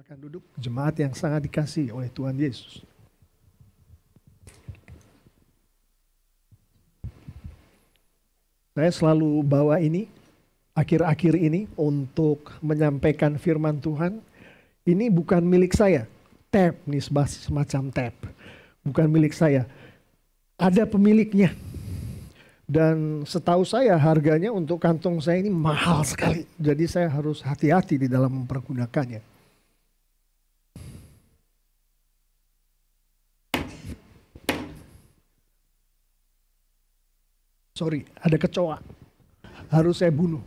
Silakan duduk, jemaat yang sangat dikasihi oleh Tuhan Yesus. Saya selalu bawa ini, akhir-akhir ini untuk menyampaikan firman Tuhan. Ini bukan milik saya, tab nih, semacam tab. Bukan milik saya, ada pemiliknya. Dan setahu saya harganya untuk kantong saya ini mahal sekali. Jadi saya harus hati-hati di dalam mempergunakannya. Sorry, ada kecoa. Harus saya bunuh.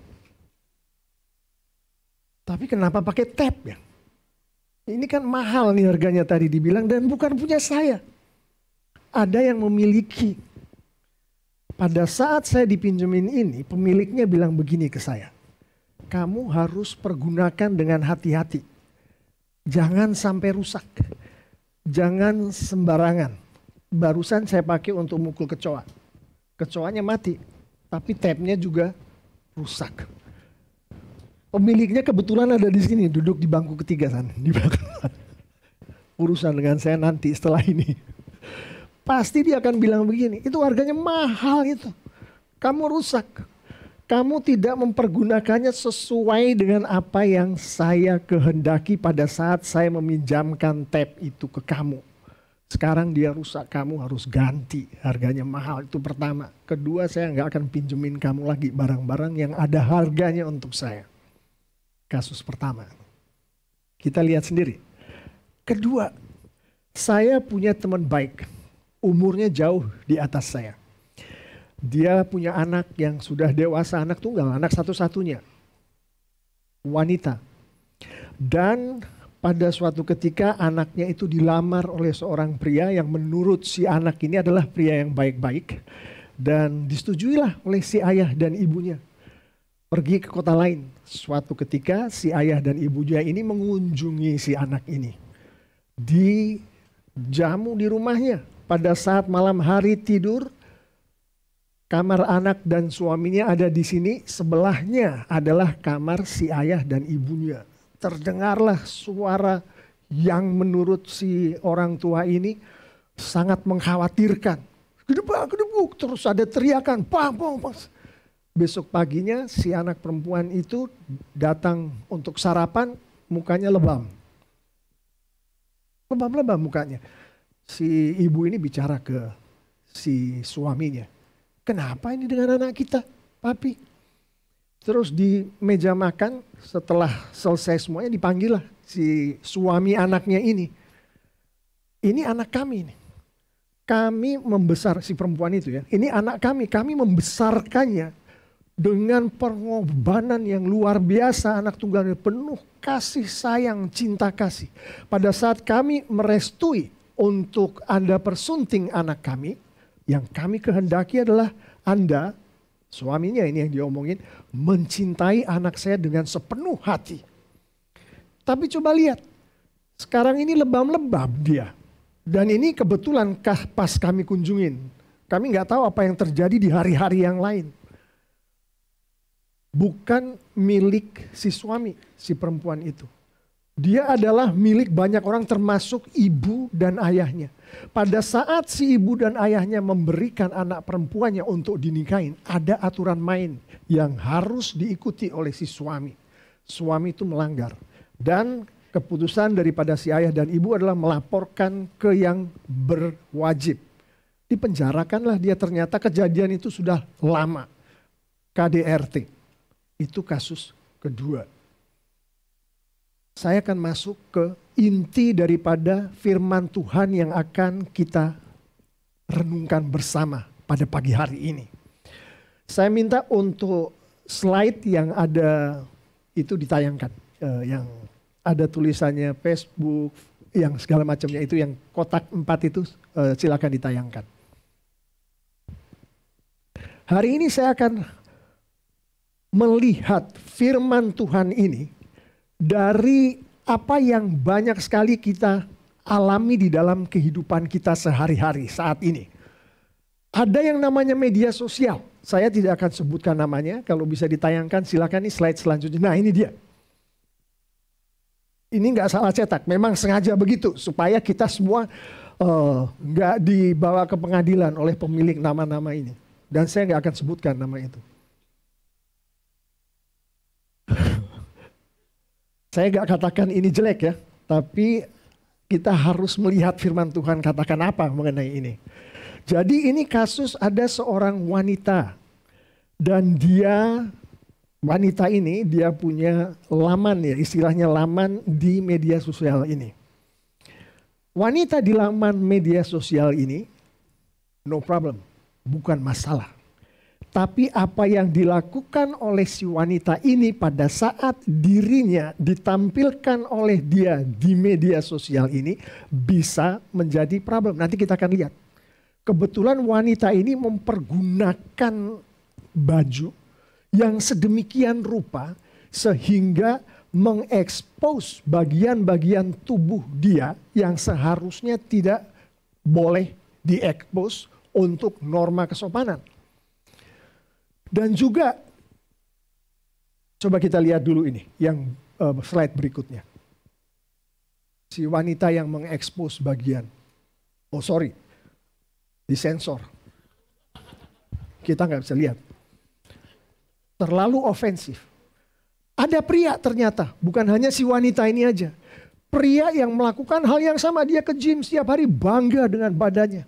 Tapi kenapa pakai tab ya? Ini kan mahal nih harganya tadi dibilang dan bukan punya saya. Ada yang memiliki. Pada saat saya dipinjemin ini, pemiliknya bilang begini ke saya. Kamu harus pergunakan dengan hati-hati. Jangan sampai rusak. Jangan sembarangan. Barusan saya pakai untuk mukul kecoa. Kecoanya mati, tapi tabnya juga rusak. Pemiliknya kebetulan ada di sini, duduk di bangku ketiga sana, di belakang. Urusan dengan saya nanti setelah ini. Pasti dia akan bilang begini, itu harganya mahal itu. Kamu rusak. Kamu tidak mempergunakannya sesuai dengan apa yang saya kehendaki pada saat saya meminjamkan tab itu ke kamu. Sekarang dia rusak, kamu harus ganti. Harganya mahal, itu pertama. Kedua, saya nggak akan pinjemin kamu lagi barang-barang yang ada harganya untuk saya. Kasus pertama. Kita lihat sendiri. Kedua, saya punya teman baik. Umurnya jauh di atas saya. Dia punya anak yang sudah dewasa, anak tunggal, anak satu-satunya. Wanita. Dan pada suatu ketika anaknya itu dilamar oleh seorang pria yang menurut si anak ini adalah pria yang baik-baik. Dan disetujuilah oleh si ayah dan ibunya. Pergi ke kota lain. Suatu ketika si ayah dan ibunya ini mengunjungi si anak ini. Dijamu di rumahnya. Pada saat malam hari tidur, kamar anak dan suaminya ada di sini. Sebelahnya adalah kamar si ayah dan ibunya. Terdengarlah suara yang menurut si orang tua ini sangat mengkhawatirkan. Gedebuk, terus ada teriakan, bang. Besok paginya si anak perempuan itu datang untuk sarapan, mukanya lebam. Lebam mukanya. Si ibu ini bicara ke si suaminya. Kenapa ini dengan anak kita, papi? Terus di meja makan setelah selesai semuanya dipanggil lah si suami anaknya ini. Ini anak kami nih. Kami membesar si perempuan itu ya. Ini anak kami membesarkannya dengan pengorbanan yang luar biasa, anak tunggal penuh kasih sayang, cinta kasih. Pada saat kami merestui untuk Anda persunting anak kami, yang kami kehendaki adalah Anda, suaminya ini yang diomongin, mencintai anak saya dengan sepenuh hati. Tapi coba lihat, sekarang ini lebam-lebam dia. Dan ini kebetulan pas kami kunjungin. Kami nggak tahu apa yang terjadi di hari-hari yang lain. Bukan milik si suami, si perempuan itu. Dia adalah milik banyak orang termasuk ibu dan ayahnya. Pada saat si ibu dan ayahnya memberikan anak perempuannya untuk dinikahin, ada aturan main yang harus diikuti oleh si suami. Suami itu melanggar. Dan keputusan daripada si ayah dan ibu adalah melaporkan ke yang berwajib. Dipenjarakanlah dia, ternyata kejadian itu sudah lama. KDRT. Itu kasus kedua. Saya akan masuk ke inti daripada firman Tuhan yang akan kita renungkan bersama pada pagi hari ini. Saya minta untuk slide yang ada itu ditayangkan. Yang ada tulisannya Facebook, yang segala macamnya itu, yang kotak 4 itu silakan ditayangkan. Hari ini saya akan melihat firman Tuhan ini dari apa yang banyak sekali kita alami di dalam kehidupan kita sehari-hari saat ini. Ada yang namanya media sosial. Saya tidak akan sebutkan namanya. Kalau bisa ditayangkan silakan, nih slide selanjutnya. Nah ini dia. Ini nggak salah cetak, memang sengaja begitu supaya kita semua nggak dibawa ke pengadilan oleh pemilik nama-nama ini. Dan saya nggak akan sebutkan nama itu. Saya nggak katakan ini jelek ya, tapi kita harus melihat firman Tuhan katakan apa mengenai ini. Jadi ini kasus ada seorang wanita dan wanita ini dia punya laman ya, istilahnya laman di media sosial ini. Wanita di laman media sosial ini no problem, bukan masalah. Tapi apa yang dilakukan oleh si wanita ini pada saat dirinya ditampilkan oleh dia di media sosial ini bisa menjadi problem. Nanti kita akan lihat. Kebetulan wanita ini mempergunakan baju yang sedemikian rupa sehingga mengekspos bagian-bagian tubuh dia yang seharusnya tidak boleh diekspos untuk norma kesopanan. Dan juga, coba kita lihat dulu ini, yang slide berikutnya. Si wanita yang mengekspos bagian, disensor. Kita nggak bisa lihat. Terlalu ofensif. Ada pria ternyata, bukan hanya si wanita ini aja. Pria yang melakukan hal yang sama, dia ke gym setiap hari, bangga dengan badannya.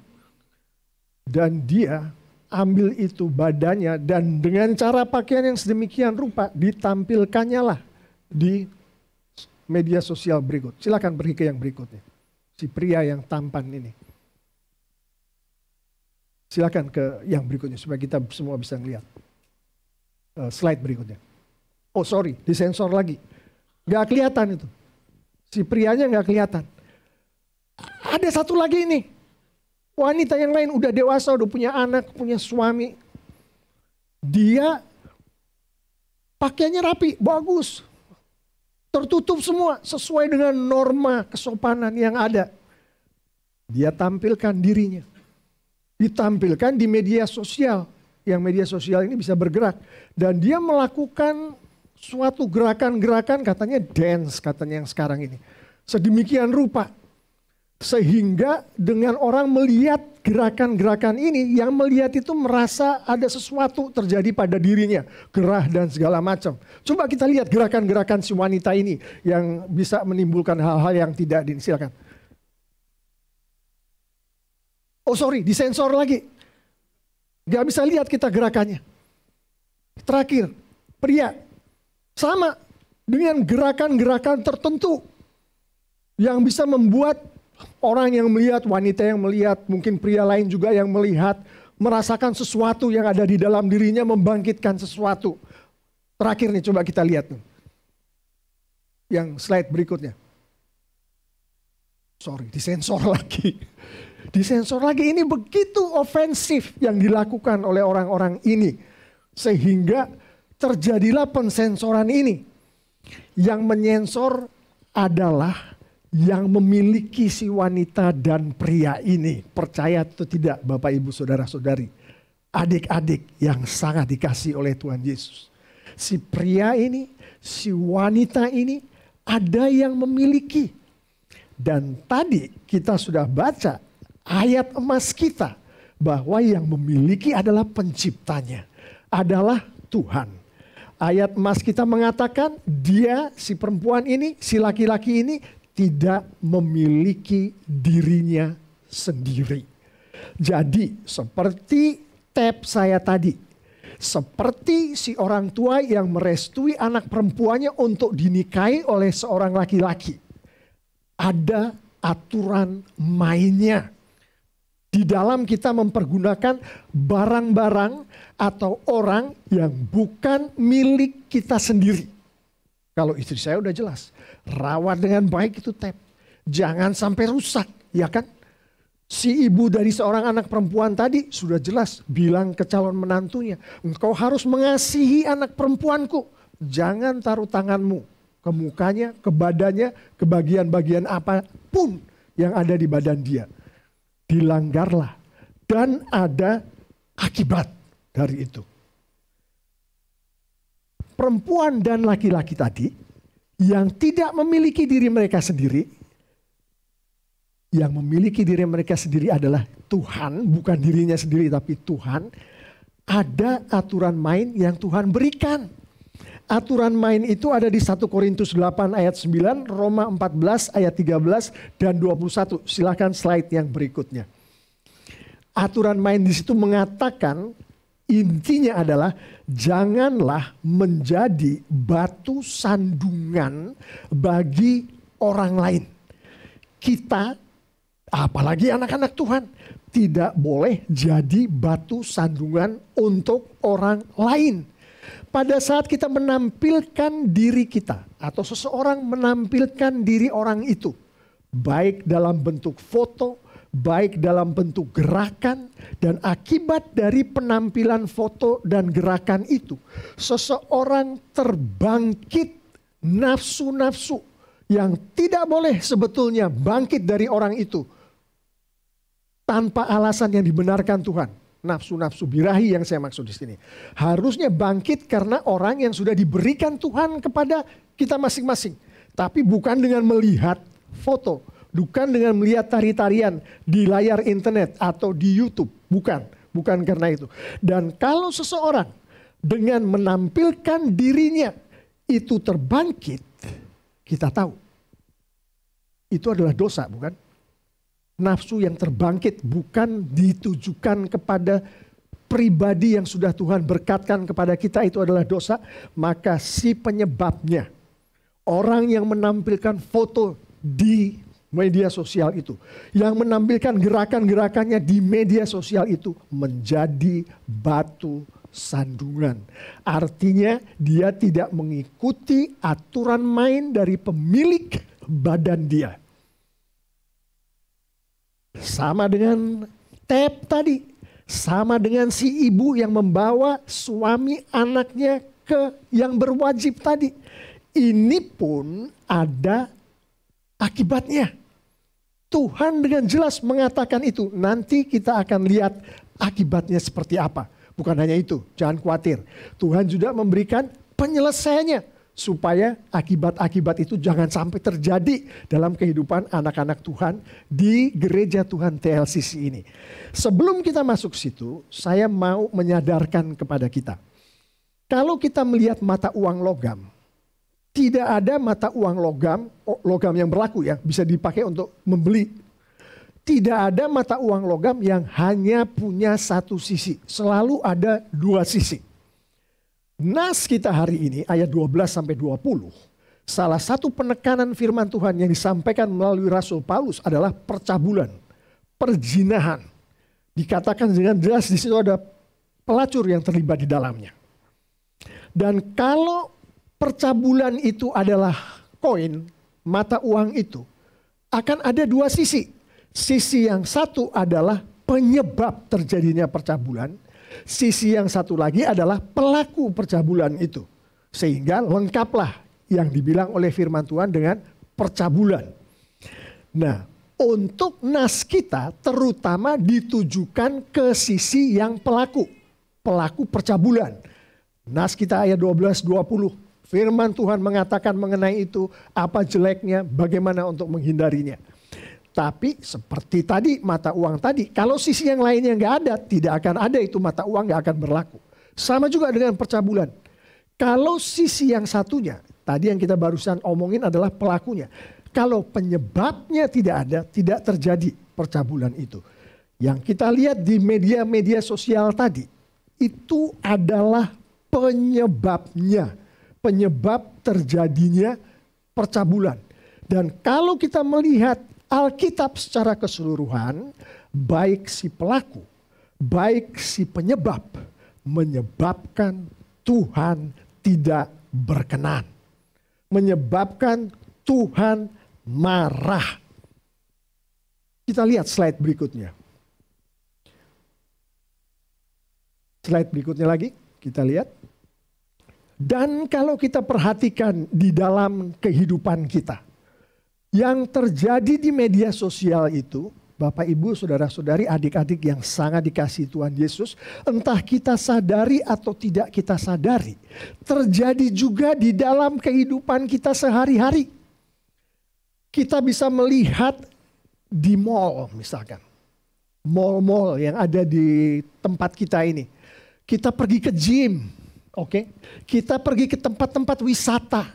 Dan dia ambil itu badannya dan dengan cara pakaian yang sedemikian rupa ditampilkannya lah di media sosial berikut. Silakan pergi ke yang berikutnya. Si pria yang tampan ini. Silakan ke yang berikutnya supaya kita semua bisa lihat. Slide berikutnya. Disensor lagi. Gak kelihatan itu. Si prianya gak kelihatan. Ada satu lagi ini. Wanita yang lain udah dewasa, udah punya anak, punya suami. Dia pakaiannya rapi, bagus. Tertutup semua sesuai dengan norma kesopanan yang ada. Dia tampilkan dirinya. Ditampilkan di media sosial. Yang media sosial ini bisa bergerak. Dan dia melakukan suatu gerakan-gerakan katanya dance katanya yang sekarang ini. Sedemikian rupa. Sehingga dengan orang melihat gerakan-gerakan ini, yang melihat itu merasa ada sesuatu terjadi pada dirinya. Gerah dan segala macam. Coba kita lihat gerakan-gerakan si wanita ini yang bisa menimbulkan hal-hal yang tidak silakan. Disensor lagi. Gak bisa lihat kita gerakannya. Terakhir, pria. Sama dengan gerakan-gerakan tertentu yang bisa membuat orang yang melihat, wanita yang melihat, mungkin pria lain juga yang melihat, merasakan sesuatu yang ada di dalam dirinya, membangkitkan sesuatu. Terakhir nih, coba kita lihat nih. Yang slide berikutnya. Disensor lagi. Disensor lagi, ini begitu ofensif yang dilakukan oleh orang-orang ini. Sehingga terjadilah pensensoran ini. Yang menyensor adalah yang memiliki si wanita dan pria ini. Percaya atau tidak Bapak Ibu Saudara-saudari. Adik-adik yang sangat dikasih oleh Tuhan Yesus. Si pria ini, si wanita ini ada yang memiliki. Dan tadi kita sudah baca ayat emas kita. Bahwa yang memiliki adalah penciptanya. Adalah Tuhan. Ayat emas kita mengatakan dia, si perempuan ini, si laki-laki ini tidak memiliki dirinya sendiri. Jadi seperti tab saya tadi. Seperti si orang tua yang merestui anak perempuannya untuk dinikahi oleh seorang laki-laki. Ada aturan mainnya. Di dalam kita mempergunakan barang-barang atau orang yang bukan milik kita sendiri. Kalau istri saya udah jelas. Rawat dengan baik itu tab. Jangan sampai rusak, ya kan? Si ibu dari seorang anak perempuan tadi sudah jelas bilang ke calon menantunya. Engkau harus mengasihi anak perempuanku. Jangan taruh tanganmu ke mukanya, ke badannya, ke bagian-bagian apapun yang ada di badan dia. Dilanggarlah. Dan ada akibat dari itu. Perempuan dan laki-laki tadi yang tidak memiliki diri mereka sendiri. Yang memiliki diri mereka sendiri adalah Tuhan, bukan dirinya sendiri tapi Tuhan. Ada aturan main yang Tuhan berikan. Aturan main itu ada di 1 Korintus 8 ayat 9, Roma 14 ayat 13 dan 21. Silakan slide yang berikutnya. Aturan main di situ mengatakan, intinya adalah janganlah menjadi batu sandungan bagi orang lain. Kita, apalagi anak-anak Tuhan, tidak boleh jadi batu sandungan untuk orang lain. Pada saat kita menampilkan diri kita atau seseorang menampilkan diri orang itu, baik dalam bentuk foto, baik dalam bentuk gerakan, dan akibat dari penampilan foto dan gerakan itu, seseorang terbangkit nafsu-nafsu yang tidak boleh sebetulnya bangkit dari orang itu tanpa alasan yang dibenarkan Tuhan. Nafsu-nafsu birahi yang saya maksud di sini. Harusnya bangkit karena orang yang sudah diberikan Tuhan kepada kita masing-masing. Tapi bukan dengan melihat foto. Bukan dengan melihat tari-tarian di layar internet atau di YouTube. Bukan karena itu. Dan kalau seseorang dengan menampilkan dirinya itu terbangkit, kita tahu itu adalah dosa, bukan? Nafsu yang terbangkit bukan ditujukan kepada pribadi yang sudah Tuhan berkatkan kepada kita, itu adalah dosa. Maka si penyebabnya, orang yang menampilkan foto di media sosial itu, yang menampilkan gerakan-gerakannya di media sosial itu, menjadi batu sandungan. Artinya dia tidak mengikuti aturan main dari pemilik badan dia. Sama dengan tab tadi. Sama dengan si ibu yang membawa suami anaknya ke yang berwajib tadi. Ini pun ada akibatnya. Tuhan dengan jelas mengatakan itu. Nanti kita akan lihat akibatnya seperti apa. Bukan hanya itu, jangan khawatir. Tuhan juga memberikan penyelesaiannya. Supaya akibat-akibat itu jangan sampai terjadi dalam kehidupan anak-anak Tuhan di gereja Tuhan TLCC ini. Sebelum kita masuk situ, saya mau menyadarkan kepada kita. Kalau kita melihat mata uang logam, tidak ada mata uang logam yang berlaku ya, bisa dipakai untuk membeli. Tidak ada mata uang logam yang hanya punya satu sisi, selalu ada dua sisi. Nas kita hari ini ayat 12-20, salah satu penekanan firman Tuhan yang disampaikan melalui Rasul Paulus adalah percabulan, perzinahan. Dikatakan dengan jelas di situ ada pelacur yang terlibat di dalamnya. Dan kalau percabulan itu adalah koin, mata uang itu, akan ada dua sisi. Sisi yang satu adalah penyebab terjadinya percabulan. Sisi yang satu lagi adalah pelaku percabulan itu. Sehingga lengkaplah yang dibilang oleh firman Tuhan dengan percabulan. Nah, untuk nas kita terutama ditujukan ke sisi yang pelaku percabulan. Nas kita ayat 12-20. Firman Tuhan mengatakan mengenai itu, apa jeleknya, bagaimana untuk menghindarinya. Tapi seperti tadi mata uang tadi, kalau sisi yang lainnya nggak ada, tidak akan ada itu mata uang nggak akan berlaku. Sama juga dengan percabulan. Kalau sisi yang satunya, tadi yang kita barusan omongin adalah pelakunya. Kalau penyebabnya tidak ada, tidak terjadi percabulan itu. Yang kita lihat di media-media sosial tadi, itu adalah penyebabnya. Penyebab terjadinya percabulan. Dan kalau kita melihat Alkitab secara keseluruhan, baik si pelaku, baik si penyebab, menyebabkan Tuhan tidak berkenan. Menyebabkan Tuhan marah. Kita lihat slide berikutnya. Slide berikutnya lagi, kita lihat. Dan kalau kita perhatikan di dalam kehidupan kita, yang terjadi di media sosial itu Bapak, Ibu, saudara-saudari, adik-adik yang sangat dikasihi Tuhan Yesus, entah kita sadari atau tidak kita sadari, terjadi juga di dalam kehidupan kita sehari-hari. Kita bisa melihat di mall misalkan, mall-mall yang ada di tempat kita ini. Kita pergi ke gym, oke? Kita pergi ke tempat-tempat wisata.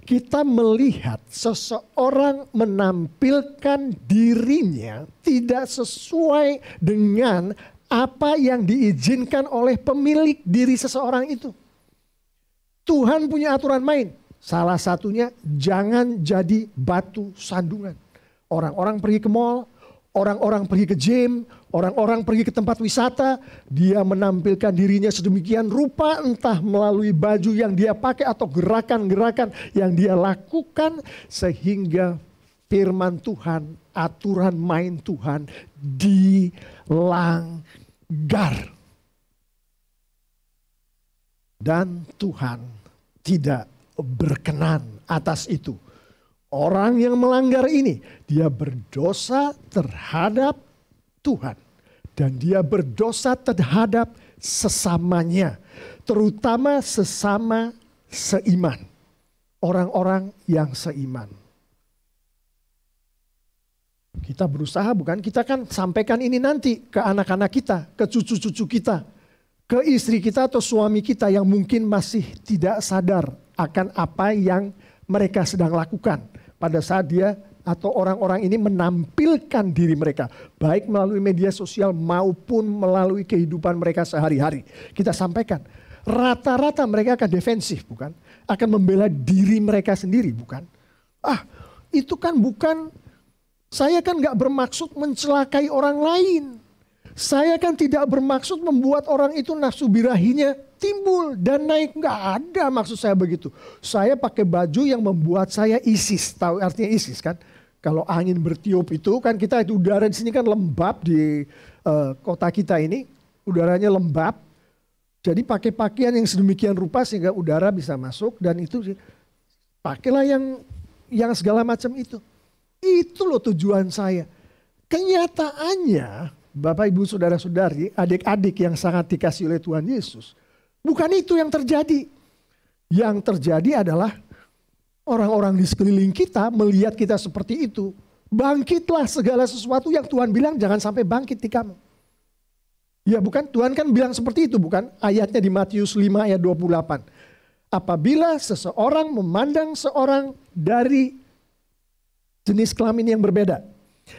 Kita melihat seseorang menampilkan dirinya tidak sesuai dengan apa yang diizinkan oleh pemilik diri seseorang itu. Tuhan punya aturan main. Salah satunya jangan jadi batu sandungan. Orang-orang pergi ke mall, orang-orang pergi ke gym, orang-orang pergi ke tempat wisata, dia menampilkan dirinya sedemikian rupa, entah melalui baju yang dia pakai atau gerakan-gerakan yang dia lakukan, sehingga firman Tuhan, aturan main Tuhan dilanggar. Dan Tuhan tidak berkenan atas itu. Orang yang melanggar ini, dia berdosa terhadap Tuhan. Dan dia berdosa terhadap sesamanya. Terutama sesama seiman. Orang-orang yang seiman. Kita berusaha bukan? Kita kan sampaikan ini nanti ke anak-anak kita, ke cucu-cucu kita. Ke istri kita atau suami kita yang mungkin masih tidak sadar akan apa yang mereka sedang lakukan. Pada saat dia atau orang-orang ini menampilkan diri mereka. Baik melalui media sosial maupun melalui kehidupan mereka sehari-hari. Kita sampaikan. Rata-rata mereka akan defensif bukan? Akan membela diri mereka sendiri bukan? Itu kan bukan, saya kan gak bermaksud mencelakai orang lain. Saya kan tidak bermaksud membuat orang itu nafsu birahinya timbul dan naik. Nggak ada maksud saya begitu. Saya pakai baju yang membuat saya ISIS. Tahu artinya ISIS kan? Kalau angin bertiup itu kan kita itu udara di sini kan lembab di kota kita ini. Udaranya lembab. Jadi pakai pakaian yang sedemikian rupa sehingga udara bisa masuk. Dan itu pakailah yang segala macam itu. Itu loh tujuan saya. Kenyataannya Bapak, Ibu, Saudara-saudari, adik-adik yang sangat dikasihi oleh Tuhan Yesus. Bukan itu yang terjadi. Yang terjadi adalah orang-orang di sekeliling kita melihat kita seperti itu. Bangkitlah segala sesuatu yang Tuhan bilang jangan sampai bangkit di kamu. Ya bukan, Tuhan kan bilang seperti itu bukan? Ayatnya di Matius 5 ayat 28. Apabila seseorang memandang seorang dari jenis kelamin yang berbeda.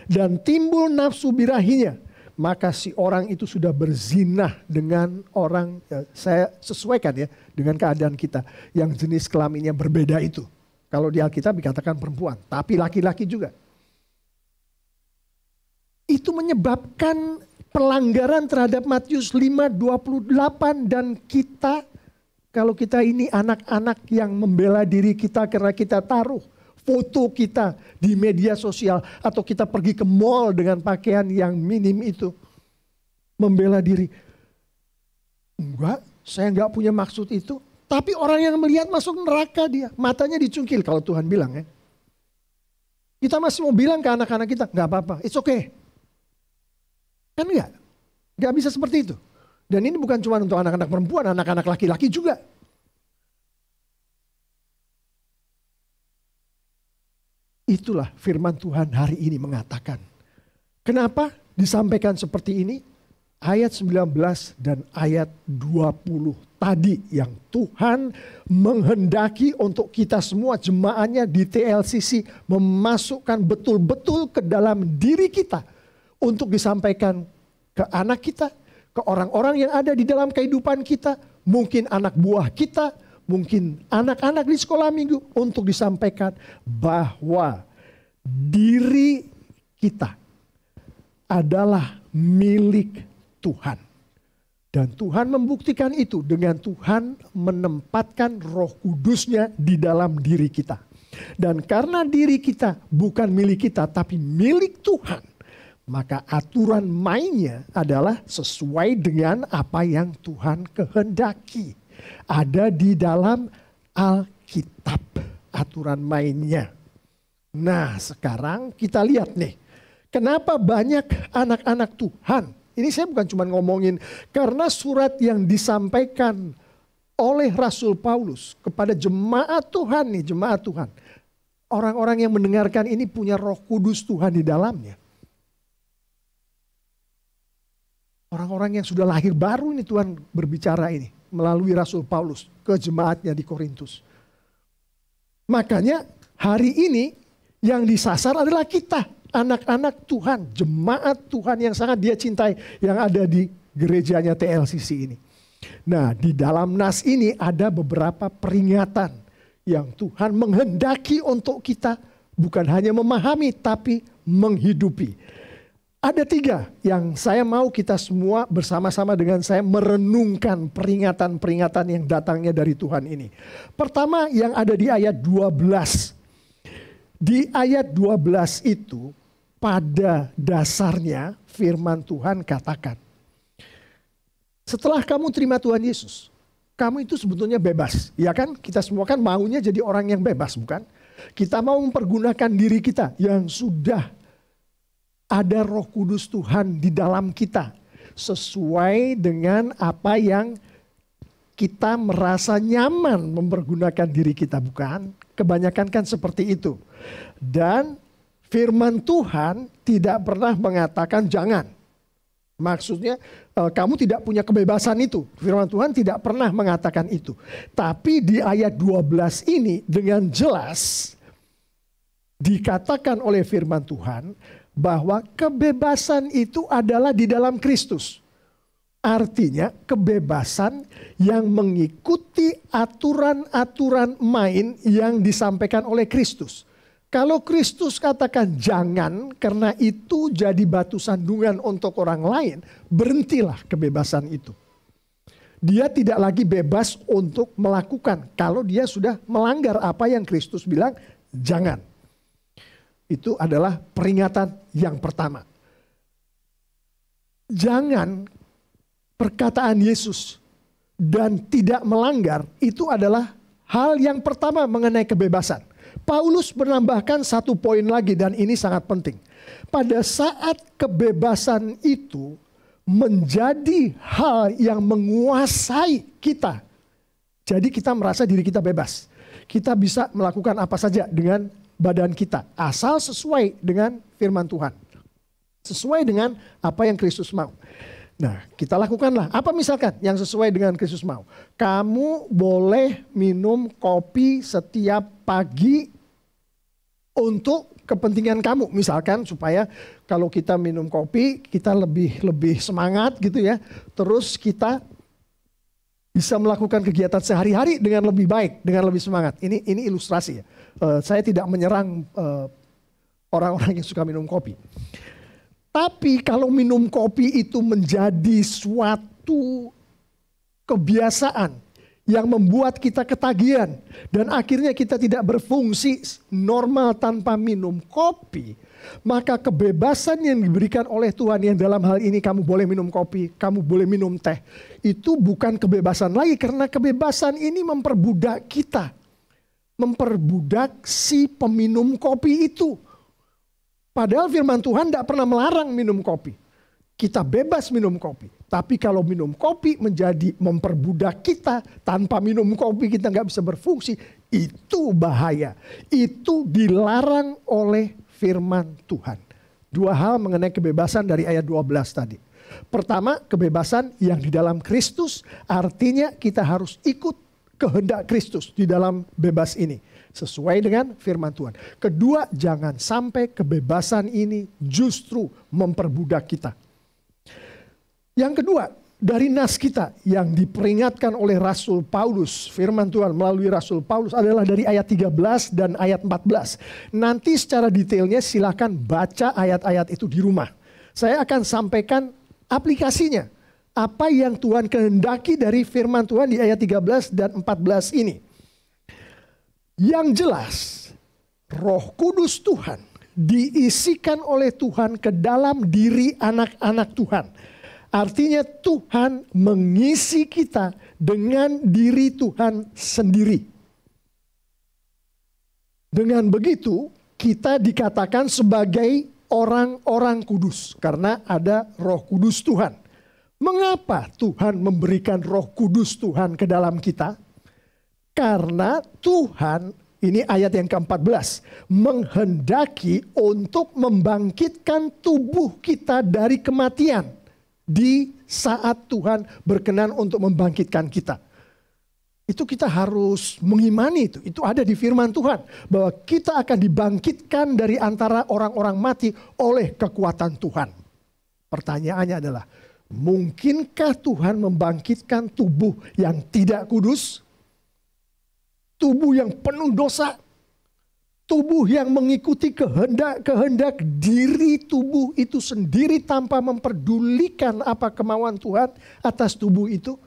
Dan timbul nafsu birahinya. Maka si orang itu sudah berzinah dengan orang, saya sesuaikan ya dengan keadaan kita yang jenis kelaminnya berbeda itu. Kalau di Alkitab dikatakan perempuan, tapi laki-laki juga. Itu menyebabkan pelanggaran terhadap Matius 5:28 dan kita, kalau kita ini anak-anak yang membela diri kita karena kita taruh foto kita di media sosial atau kita pergi ke mall dengan pakaian yang minim itu. Membela diri. Enggak, saya enggak punya maksud itu. Tapi orang yang melihat masuk neraka dia. Matanya dicungkil kalau Tuhan bilang ya. Kita masih mau bilang ke anak-anak kita, enggak apa-apa, it's okay. Kan enggak? Enggak bisa seperti itu. Dan ini bukan cuma untuk anak-anak perempuan, anak-anak laki-laki juga. Itulah firman Tuhan hari ini mengatakan. Kenapa disampaikan seperti ini? Ayat 19 dan ayat 20 tadi yang Tuhan menghendaki untuk kita semua jemaahnya di TLCC memasukkan betul-betul ke dalam diri kita untuk disampaikan ke anak kita, ke orang-orang yang ada di dalam kehidupan kita, mungkin anak buah kita, mungkin anak-anak di sekolah minggu, untuk disampaikan bahwa diri kita adalah milik Tuhan. Dan Tuhan membuktikan itu dengan Tuhan menempatkan Roh Kudus-Nya di dalam diri kita. Dan karena diri kita bukan milik kita tapi milik Tuhan, maka aturan mainnya adalah sesuai dengan apa yang Tuhan kehendaki. Ada di dalam Alkitab aturan mainnya. Nah sekarang kita lihat nih. Kenapa banyak anak-anak Tuhan? Ini saya bukan cuma ngomongin karena surat yang disampaikan oleh Rasul Paulus kepada jemaat Tuhan nih, jemaat Tuhan. Orang-orang yang mendengarkan ini punya Roh Kudus Tuhan di dalamnya. Orang-orang yang sudah lahir baru ini Tuhan berbicara ini melalui Rasul Paulus ke jemaatnya di Korintus. Makanya hari ini yang disasar adalah kita, anak-anak Tuhan, jemaat Tuhan yang sangat dia cintai yang ada di gerejanya TLCC ini. Nah, di dalam nas ini ada beberapa peringatan yang Tuhan menghendaki untuk kita bukan hanya memahami tapi menghidupi. Ada 3 yang saya mau kita semua bersama-sama dengan saya merenungkan peringatan-peringatan yang datangnya dari Tuhan ini. Pertama yang ada di ayat 12. Di ayat 12 itu pada dasarnya firman Tuhan katakan, setelah kamu terima Tuhan Yesus, kamu itu sebetulnya bebas. Ya kan? Kita semua kan maunya jadi orang yang bebas, bukan? Kita mau mempergunakan diri kita yang sudah ada Roh Kudus Tuhan di dalam kita. Sesuai dengan apa yang kita merasa nyaman mempergunakan diri kita, bukan? Kebanyakan kan seperti itu. Dan firman Tuhan tidak pernah mengatakan jangan. Maksudnya kamu tidak punya kebebasan itu. Firman Tuhan tidak pernah mengatakan itu. Tapi di ayat 12 ini dengan jelas dikatakan oleh firman Tuhan bahwa kebebasan itu adalah di dalam Kristus. Artinya kebebasan yang mengikuti aturan-aturan main yang disampaikan oleh Kristus. Kalau Kristus katakan jangan karena itu jadi batu sandungan untuk orang lain, berhentilah kebebasan itu. Dia tidak lagi bebas untuk melakukan kalau dia sudah melanggar apa yang Kristus bilang jangan. Itu adalah peringatan yang pertama. Jangan perkataan Yesus dan tidak melanggar itu adalah hal yang pertama mengenai kebebasan. Paulus menambahkan 1 poin lagi dan ini sangat penting. Pada saat kebebasan itu menjadi hal yang menguasai kita. Jadi kita merasa diri kita bebas. Kita bisa melakukan apa saja dengan badan kita. Asal sesuai dengan firman Tuhan. Sesuai dengan apa yang Kristus mau. Nah, kita lakukanlah. Apa misalkan yang sesuai dengan Kristus mau? Kamu boleh minum kopi setiap pagi untuk kepentingan kamu. Misalkan supaya kalau kita minum kopi, kita lebih semangat gitu ya. Terus kita bisa melakukan kegiatan sehari-hari dengan lebih baik, dengan lebih semangat. Ini ilustrasi ya. Saya tidak menyerang orang-orang yang suka minum kopi. Tapi kalau minum kopi itu menjadi suatu kebiasaan yang membuat kita ketagihan dan akhirnya kita tidak berfungsi normal tanpa minum kopi, maka kebebasan yang diberikan oleh Tuhan yang dalam hal ini kamu boleh minum kopi, kamu boleh minum teh, itu bukan kebebasan lagi karena kebebasan ini memperbudak kita. Memperbudak si peminum kopi itu. Padahal firman Tuhan tidak pernah melarang minum kopi. Kita bebas minum kopi. Tapi kalau minum kopi menjadi memperbudak kita, tanpa minum kopi kita nggak bisa berfungsi, itu bahaya. Itu dilarang oleh firman Tuhan. 2 hal mengenai kebebasan dari ayat 12 tadi. Pertama, kebebasan yang di dalam Kristus, artinya kita harus ikut kehendak Kristus di dalam bebas ini. Sesuai dengan firman Tuhan. Kedua, jangan sampai kebebasan ini justru memperbudak kita. Yang kedua, dari nas kita yang diperingatkan oleh Rasul Paulus, firman Tuhan melalui Rasul Paulus adalah dari ayat 13 dan ayat 14. Nanti secara detailnya silakan baca ayat-ayat itu di rumah. Saya akan sampaikan aplikasinya. Apa yang Tuhan kehendaki dari firman Tuhan di ayat 13 dan 14 ini. Yang jelas, Roh Kudus Tuhan diisikan oleh Tuhan ke dalam diri anak-anak Tuhan. Artinya Tuhan mengisi kita dengan diri Tuhan sendiri. Dengan begitu kita dikatakan sebagai orang-orang kudus. Karena ada Roh Kudus Tuhan. Mengapa Tuhan memberikan Roh Kudus Tuhan ke dalam kita? Karena Tuhan, ini ayat yang ke-14, menghendaki untuk membangkitkan tubuh kita dari kematian di saat Tuhan berkenan untuk membangkitkan kita. Itu kita harus mengimani itu. Itu ada di firman Tuhan. Bahwa kita akan dibangkitkan dari antara orang-orang mati oleh kekuatan Tuhan. Pertanyaannya adalah, mungkinkah Tuhan membangkitkan tubuh yang tidak kudus? Tubuh yang penuh dosa? Tubuh yang mengikuti kehendak diri tubuh itu sendiri tanpa memperdulikan apa kemauan Tuhan atas tubuh itu?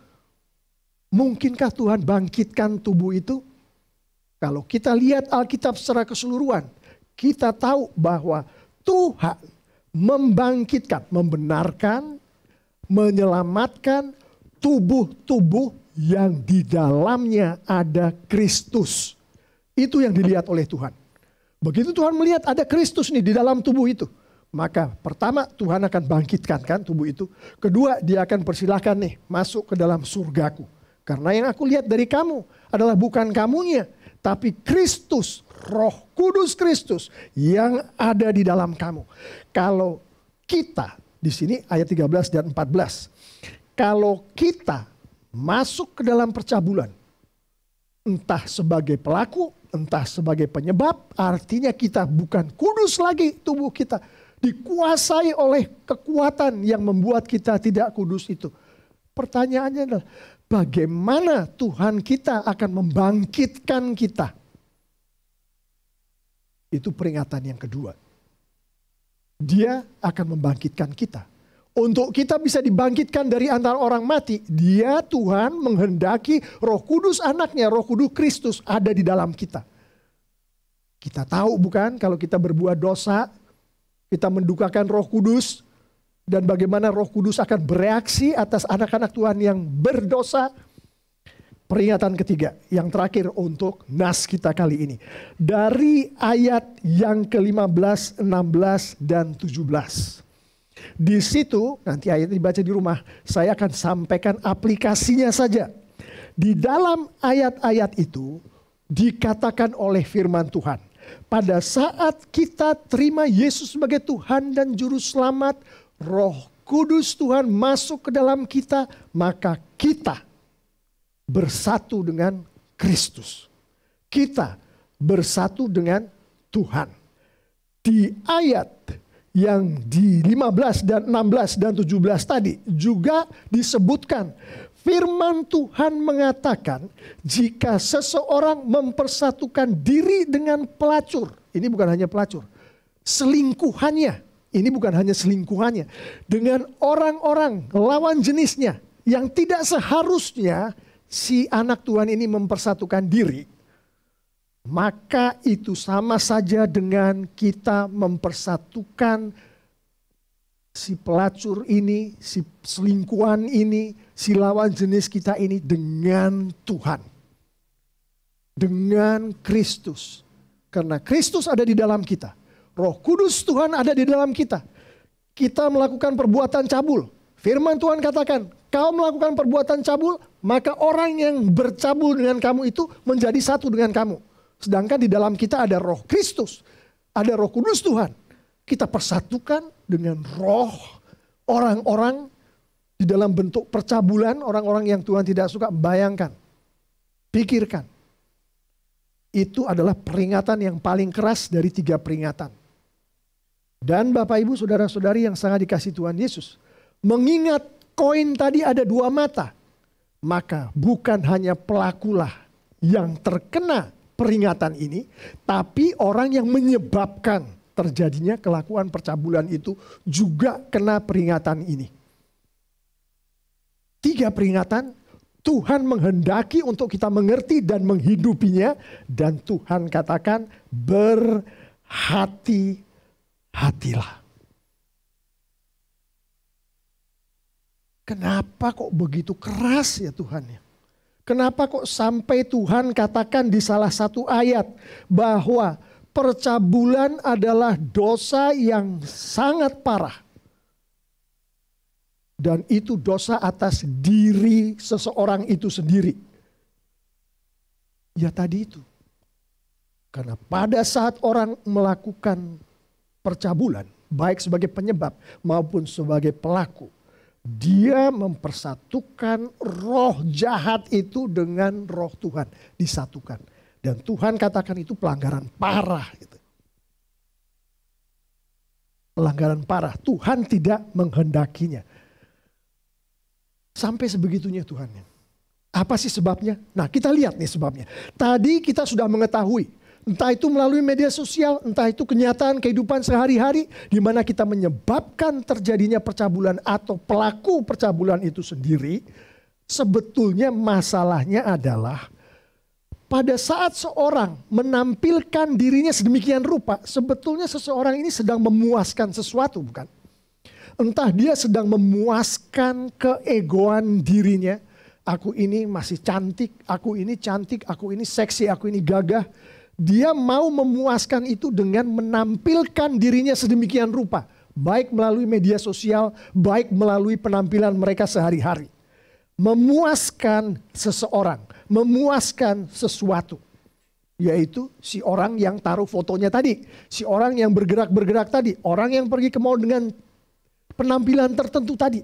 Mungkinkah Tuhan bangkitkan tubuh itu? Kalau kita lihat Alkitab secara keseluruhan, kita tahu bahwa Tuhan membangkitkan, membenarkan, menyelamatkan tubuh-tubuh yang di dalamnya ada Kristus. Itu yang dilihat oleh Tuhan. Begitu Tuhan melihat ada Kristus nih di dalam tubuh itu, maka pertama Tuhan akan bangkitkan kan tubuh itu. Kedua, dia akan persilahkan nih masuk ke dalam surgaku. Karena yang aku lihat dari kamu adalah bukan kamunya, tapi Kristus, Roh Kudus Kristus yang ada di dalam kamu. Kalau kita, di sini ayat 13 dan 14. Kalau kita masuk ke dalam percabulan, entah sebagai pelaku, entah sebagai penyebab, artinya kita bukan kudus lagi tubuh kita. Dikuasai oleh kekuatan yang membuat kita tidak kudus itu. Pertanyaannya adalah, bagaimana Tuhan kita akan membangkitkan kita? Itu peringatan yang kedua. Dia akan membangkitkan kita. Untuk kita bisa dibangkitkan dari antara orang mati, dia Tuhan menghendaki Roh Kudus anaknya, Roh Kudus Kristus ada di dalam kita. Kita tahu bukan kalau kita berbuat dosa, kita mendukakan Roh Kudus, dan bagaimana Roh Kudus akan bereaksi atas anak-anak Tuhan yang berdosa. Peringatan ketiga, yang terakhir untuk nas kita kali ini. Dari ayat yang ke-15, 16, dan 17. Di situ, nanti ayat dibaca di rumah, saya akan sampaikan aplikasinya saja. Di dalam ayat-ayat itu, dikatakan oleh firman Tuhan. Pada saat kita terima Yesus sebagai Tuhan dan Juru Selamat, Roh Kudus Tuhan masuk ke dalam kita, maka kita bersatu dengan Kristus. Kita bersatu dengan Tuhan. Di ayat yang di 15 dan 16 dan 17 tadi juga disebutkan. Firman Tuhan mengatakan jika seseorang mempersatukan diri dengan pelacur. Ini bukan hanya pelacur. Selingkuhannya. Ini bukan hanya selingkuhannya. Dengan orang-orang lawan jenisnya yang tidak seharusnya si anak Tuhan ini mempersatukan diri, maka itu sama saja dengan kita mempersatukan si pelacur ini, si selingkuhan ini, si lawan jenis kita ini dengan Tuhan. Dengan Kristus. Karena Kristus ada di dalam kita. Roh Kudus Tuhan ada di dalam kita. Kita melakukan perbuatan cabul. Firman Tuhan katakan, kau melakukan perbuatan cabul, maka orang yang bercabul dengan kamu itu menjadi satu dengan kamu. Sedangkan di dalam kita ada Roh Kristus, ada Roh Kudus Tuhan. Kita persatukan dengan roh orang-orang di dalam bentuk percabulan, orang-orang yang Tuhan tidak suka. Bayangkan, pikirkan. Itu adalah peringatan yang paling keras dari 3 peringatan. Dan Bapak Ibu saudara-saudari yang sangat dikasihi Tuhan Yesus, mengingat koin tadi ada 2 mata, maka bukan hanya pelakulah yang terkena peringatan ini, tapi orang yang menyebabkan terjadinya kelakuan percabulan itu juga kena peringatan ini. 3 peringatan, Tuhan menghendaki untuk kita mengerti dan menghidupinya, dan Tuhan katakan berhati-hatilah. Kenapa kok begitu keras ya Tuhan ya? Kenapa kok sampai Tuhan katakan di salah satu ayat bahwa percabulan adalah dosa yang sangat parah. Dan itu dosa atas diri seseorang itu sendiri. Ya tadi itu. Karena pada saat orang melakukan percabulan, baik sebagai penyebab maupun sebagai pelaku, dia mempersatukan roh jahat itu dengan roh Tuhan, disatukan. Dan Tuhan katakan itu pelanggaran parah. Gitu. Pelanggaran parah, Tuhan tidak menghendakinya. Sampai sebegitunya Tuhan. Apa sih sebabnya? Nah, kita lihat nih sebabnya. Tadi kita sudah mengetahui, entah itu melalui media sosial, entah itu kenyataan kehidupan sehari-hari, di mana kita menyebabkan terjadinya percabulan atau pelaku percabulan itu sendiri. Sebetulnya masalahnya adalah pada saat seorang menampilkan dirinya sedemikian rupa, sebetulnya seseorang ini sedang memuaskan sesuatu, bukan? Entah dia sedang memuaskan keegoan dirinya. Aku ini masih cantik, aku ini seksi, aku ini gagah. Dia mau memuaskan itu dengan menampilkan dirinya sedemikian rupa. Baik melalui media sosial, baik melalui penampilan mereka sehari-hari. Memuaskan seseorang, memuaskan sesuatu. Yaitu si orang yang taruh fotonya tadi. Si orang yang bergerak-bergerak tadi. Orang yang pergi ke mall dengan penampilan tertentu tadi.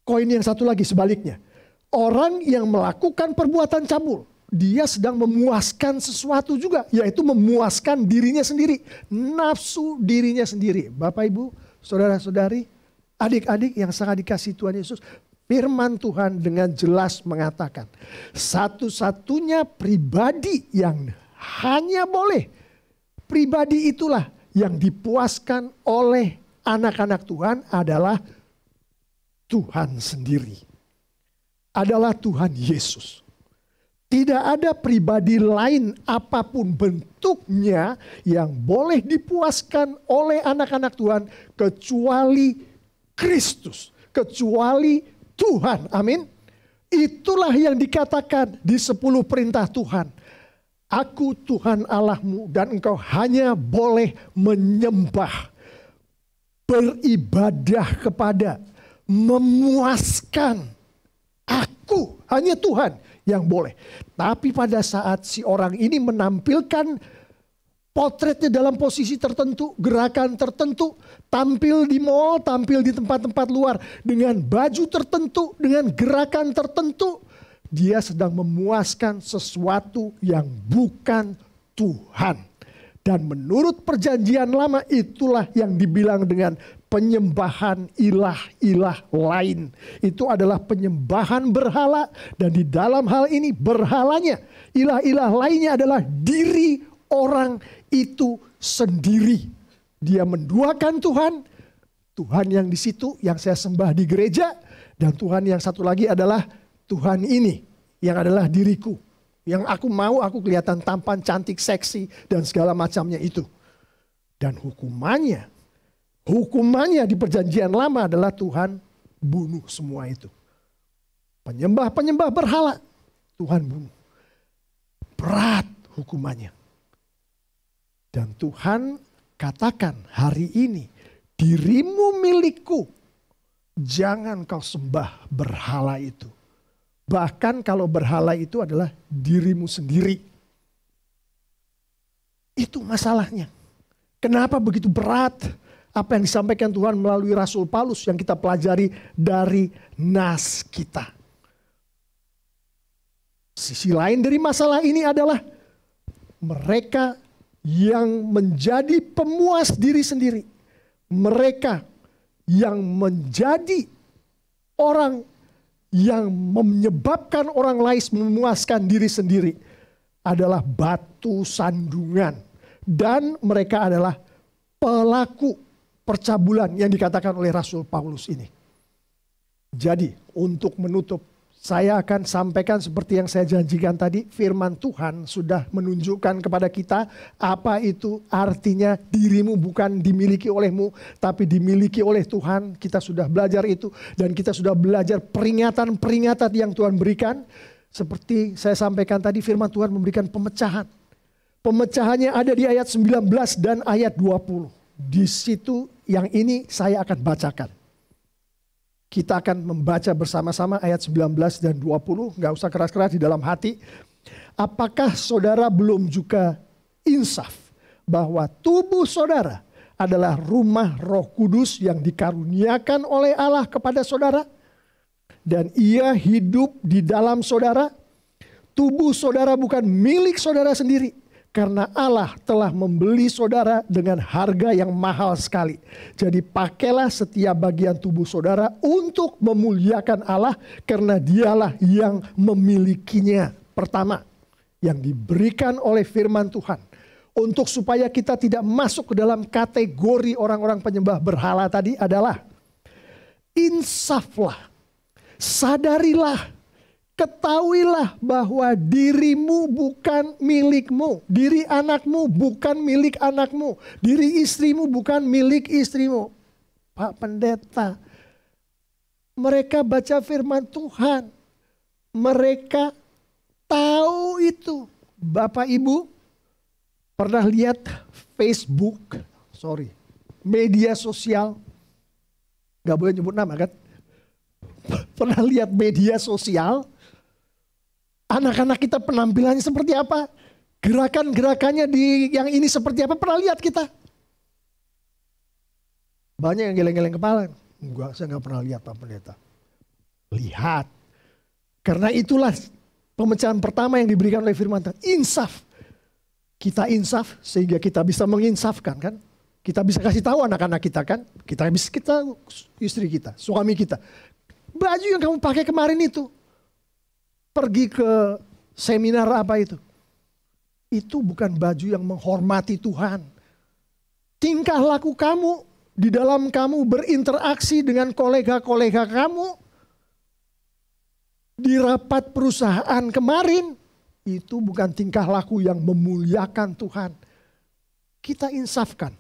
Koin yang satu lagi sebaliknya. Orang yang melakukan perbuatan cabul, dia sedang memuaskan sesuatu juga, yaitu memuaskan dirinya sendiri, nafsu dirinya sendiri. Bapak, Ibu, saudara-saudari, adik-adik yang sangat dikasihi Tuhan Yesus, firman Tuhan dengan jelas mengatakan, satu-satunya pribadi yang hanya boleh, pribadi itulah yang dipuaskan oleh anak-anak Tuhan adalah Tuhan sendiri. Adalah Tuhan Yesus. Tidak ada pribadi lain apapun bentuknya yang boleh dipuaskan oleh anak-anak Tuhan kecuali Kristus. Kecuali Tuhan. Amin. Itulah yang dikatakan di 10 perintah Tuhan. Aku Tuhan Allahmu dan engkau hanya boleh menyembah, beribadah kepada, memuaskan aku, hanya Tuhan yang boleh. Tapi pada saat si orang ini menampilkan potretnya dalam posisi tertentu, gerakan tertentu, tampil di mall, tampil di tempat-tempat luar dengan baju tertentu, dengan gerakan tertentu, dia sedang memuaskan sesuatu yang bukan Tuhan. Dan menurut perjanjian lama itulah yang dibilang dengan penyembahan ilah-ilah lain. Itu adalah penyembahan berhala, dan di dalam hal ini berhalanya, ilah-ilah lainnya adalah diri orang itu sendiri. Dia menduakan Tuhan, Tuhan yang di situ yang saya sembah di gereja, dan Tuhan yang satu lagi adalah Tuhan ini yang adalah diriku. Yang aku mau, aku kelihatan tampan, cantik, seksi, dan segala macamnya itu. Dan hukumannya di perjanjian lama adalah Tuhan bunuh semua itu. Penyembah-penyembah berhala, Tuhan bunuh. Berat hukumannya. Dan Tuhan katakan hari ini, dirimu milikku, jangan kau sembah berhala itu. Bahkan kalau berhala itu adalah dirimu sendiri. Itu masalahnya. Kenapa begitu berat apa yang disampaikan Tuhan melalui Rasul Paulus yang kita pelajari dari nas kita. Sisi lain dari masalah ini adalah mereka yang menjadi pemuas diri sendiri. Mereka yang menjadi orang yang menyebabkan orang lain memuaskan diri sendiri adalah batu sandungan. Dan mereka adalah pelaku percabulan yang dikatakan oleh Rasul Paulus ini. Jadi untuk menutup, saya akan sampaikan seperti yang saya janjikan tadi. Firman Tuhan sudah menunjukkan kepada kita apa itu artinya dirimu bukan dimiliki olehmu, tapi dimiliki oleh Tuhan. Kita sudah belajar itu dan kita sudah belajar peringatan-peringatan yang Tuhan berikan. Seperti saya sampaikan tadi, firman Tuhan memberikan pemecahan. Pemecahannya ada di ayat 19 dan ayat 20. Di situ yang ini saya akan bacakan. Kita akan membaca bersama-sama ayat 19 dan 20. Nggak usah keras-keras di dalam hati. Apakah saudara belum juga insaf bahwa tubuh saudara adalah rumah Roh Kudus yang dikaruniakan oleh Allah kepada saudara? Dan ia hidup di dalam saudara. Tubuh saudara bukan milik saudara sendiri. Karena Allah telah membeli saudara dengan harga yang mahal sekali. Jadi pakailah setiap bagian tubuh saudara untuk memuliakan Allah. Karena dialah yang memilikinya. Pertama, yang diberikan oleh firman Tuhan. Untuk supaya kita tidak masuk ke dalam kategori orang-orang penyembah berhala tadi adalah. Insaflah, sadarilah. Ketahuilah bahwa dirimu bukan milikmu. Diri anakmu bukan milik anakmu. Diri istrimu bukan milik istrimu. Pak Pendeta, mereka baca firman Tuhan. Mereka tahu itu. Bapak Ibu pernah lihat Facebook, media sosial. Gak boleh nyebut nama kan? Pernah lihat media sosial? Anak-anak kita penampilannya seperti apa? Gerakan-gerakannya di yang ini seperti apa? Pernah lihat kita? Banyak yang geleng-geleng kepala. Enggak, saya nggak pernah lihat Pak Pendeta. Lihat. Karena itulah pemecahan pertama yang diberikan oleh firman Tuhan. Insaf. Kita insaf sehingga kita bisa menginsafkan kan. Kita bisa kasih tahu anak-anak kita kan. Kita istri kita, suami kita. Baju yang kamu pakai kemarin itu. Pergi ke seminar apa itu? Itu bukan baju yang menghormati Tuhan. Tingkah laku kamu di dalam kamu berinteraksi dengan kolega-kolega kamu di rapat perusahaan kemarin, itu bukan tingkah laku yang memuliakan Tuhan. Kita insafkan.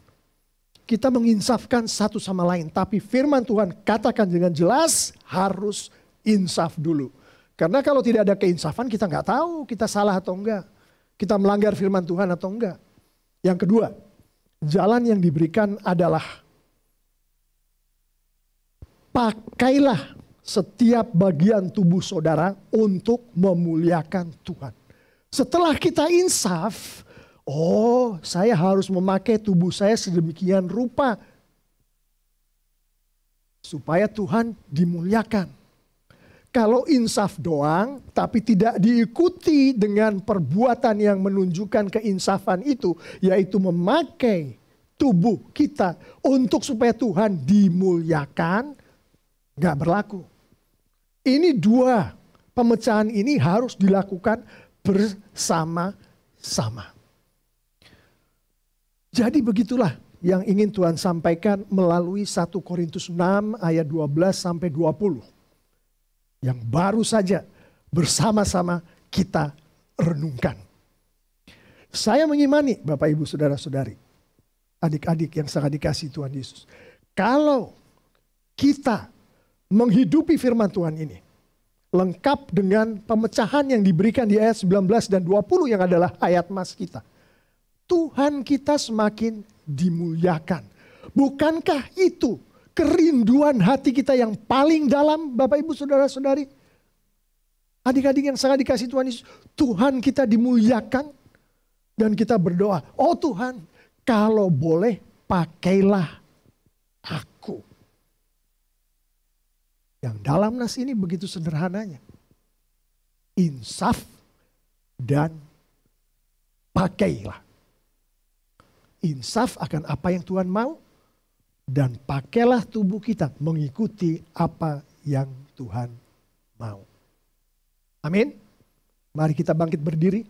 Kita menginsafkan satu sama lain. Tapi firman Tuhan katakan dengan jelas harus insaf dulu. Karena kalau tidak ada keinsafan kita nggak tahu kita salah atau enggak. Kita melanggar firman Tuhan atau enggak. Yang kedua, jalan yang diberikan adalah pakailah setiap bagian tubuh saudara untuk memuliakan Tuhan. Setelah kita insaf, saya harus memakai tubuh saya sedemikian rupa supaya Tuhan dimuliakan. Kalau insaf doang, tapi tidak diikuti dengan perbuatan yang menunjukkan keinsafan itu, yaitu memakai tubuh kita untuk supaya Tuhan dimuliakan, nggak berlaku. Ini dua pemecahan ini harus dilakukan bersama-sama. Jadi begitulah yang ingin Tuhan sampaikan melalui 1 Korintus 6 ayat 12 sampai 20. Yang baru saja bersama-sama kita renungkan. Saya mengimani Bapak Ibu Saudara-saudari, adik-adik yang sangat dikasihi Tuhan Yesus. Kalau kita menghidupi firman Tuhan ini, lengkap dengan pemecahan yang diberikan di ayat 19 dan 20 yang adalah ayat mas kita. Tuhan kita semakin dimuliakan. Bukankah itu kerinduan hati kita yang paling dalam Bapak Ibu Saudara-saudari? Adik-adik yang sangat dikasihi Tuhan Yesus. Tuhan kita dimuliakan dan kita berdoa. Oh Tuhan, kalau boleh pakailah aku. Yang dalam nas ini begitu sederhananya. Insaf dan pakailah. Insaf akan apa yang Tuhan mau. Dan pakailah tubuh kita mengikuti apa yang Tuhan mau. Amin. Mari kita bangkit berdiri.